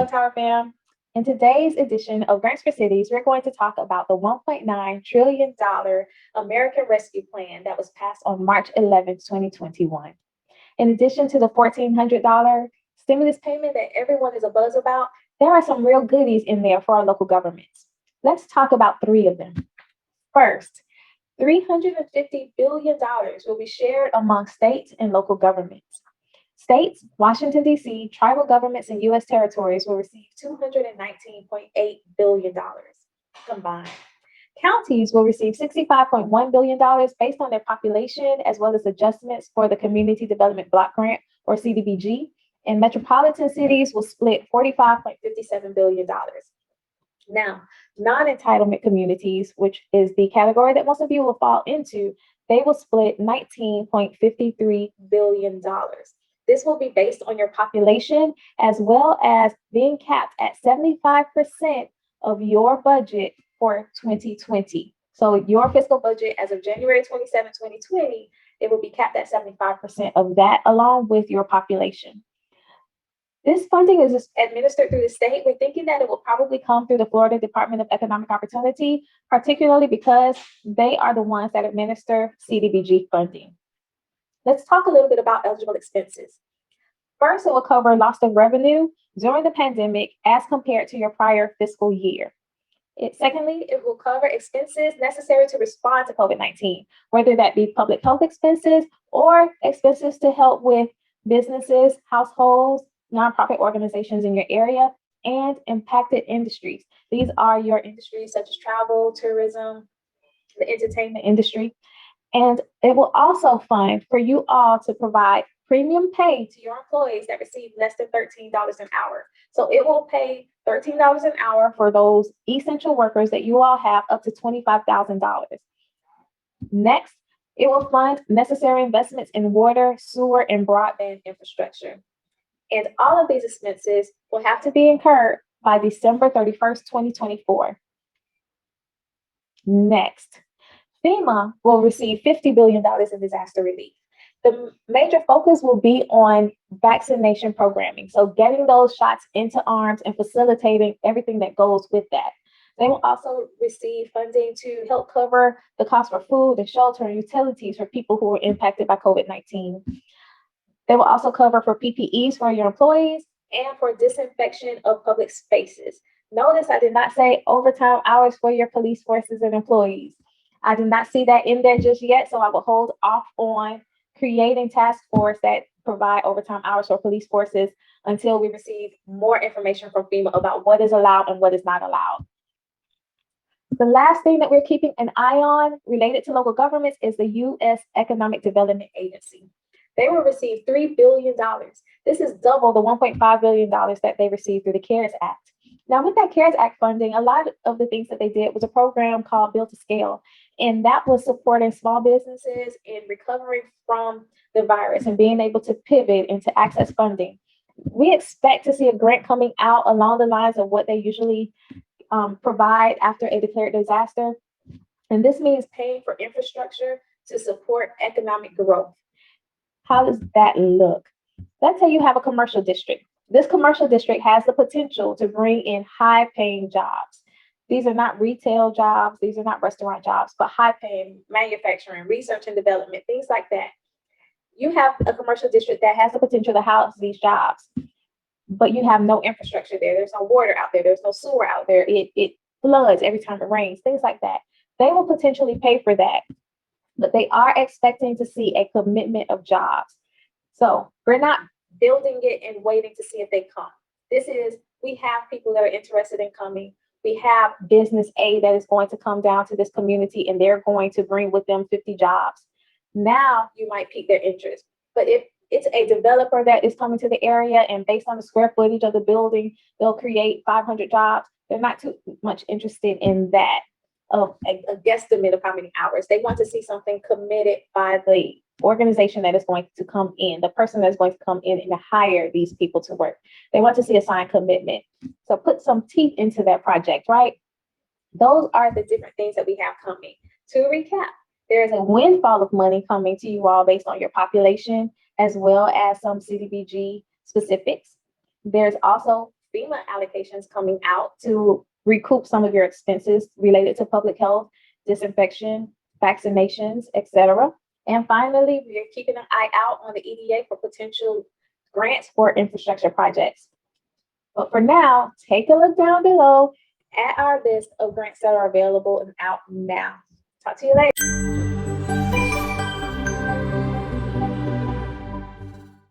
Bell Tower fam? In today's edition of Grants for Cities, we're going to talk about the $1.9 trillion American Rescue Plan that was passed on March 11th, 2021. In addition to the $1,400 stimulus payment that everyone is a buzz about, there are some real goodies in there for our local governments. Let's talk about three of them. First, $350 billion will be shared among states and local governments. States, Washington, D.C., tribal governments, and U.S. territories will receive $219.8 billion combined. Counties will receive $65.1 billion based on their population, as well as adjustments for the Community Development Block Grant, or CDBG, and metropolitan cities will split $45.57 billion. Now, non-entitlement communities, which is the category that most of you will fall into, they will split $19.53 billion. This will be based on your population, as well as being capped at 75% of your budget for 2020. So your fiscal budget as of January 27, 2020, it will be capped at 75% of that, along with your population. This funding is administered through the state. We're thinking that it will probably come through the Florida Department of Economic Opportunity, particularly because they are the ones that administer CDBG funding. Let's talk a little bit about eligible expenses. First, it will cover loss of revenue during the pandemic as compared to your prior fiscal year. Secondly, it will cover expenses necessary to respond to COVID-19, whether that be public health expenses or expenses to help with businesses, households, nonprofit organizations in your area, and impacted industries. These are your industries such as travel, tourism, the entertainment industry. And it will also fund for you all to provide premium pay to your employees that receive less than $13 an hour. So it will pay $13 an hour for those essential workers that you all have up to $25,000. Next, it will fund necessary investments in water, sewer, and broadband infrastructure. And all of these expenses will have to be incurred by December 31st, 2024. Next, FEMA will receive $50 billion in disaster relief. The major focus will be on vaccination programming, so getting those shots into arms and facilitating everything that goes with that. They will also receive funding to help cover the cost for food and shelter and utilities for people who are impacted by COVID-19. They will also cover for PPEs for your employees and for disinfection of public spaces. Notice I did not say overtime hours for your police forces and employees. I did not see that in there just yet, so I will hold off on creating task force that provide overtime hours for police forces until we receive more information from FEMA about what is allowed and what is not allowed. The last thing that we're keeping an eye on related to local governments is the U.S. Economic Development Agency. They will receive $3 billion. This is double the $1.5 billion that they received through the CARES Act. Now, with that CARES Act funding, a lot of the things that they did was a program called Build to Scale, and that was supporting small businesses in recovering from the virus and being able to pivot and to access funding. We expect to see a grant coming out along the lines of what they usually provide after a declared disaster, and this means paying for infrastructure to support economic growth. How does that look? Let's say you have a commercial district. This commercial district has the potential to bring in high-paying jobs. These are not retail jobs, these are not restaurant jobs, but high-paying manufacturing, research and development, things like that. You have a commercial district that has the potential to house these jobs, but you have no infrastructure there. There's no water out there, there's no sewer out there. It floods every time it rains, things like that. They will potentially pay for that, but they are expecting to see a commitment of jobs. So we're not building it and waiting to see if they come. We have people that are interested in coming. We have business aid that is going to come down to this community and they're going to bring with them 50 jobs. Now you might pique their interest. But if it's a developer that is coming to the area and based on the square footage of the building, they'll create 500 jobs, they're not too much interested in that, of a guesstimate of how many hours. They want to see something committed by the organization that is going to come in, the person that's going to come in and hire these people to work. They want to see a signed commitment. So put some teeth into that project, right? Those are the different things that we have coming. To recap, there is a windfall of money coming to you all based on your population, as well as some CDBG specifics. There's also FEMA allocations coming out to recoup some of your expenses related to public health, disinfection, vaccinations, etc. And finally, we are keeping an eye out on the EDA for potential grants for infrastructure projects. But for now, take a look down below at our list of grants that are available and out now. Talk to you later.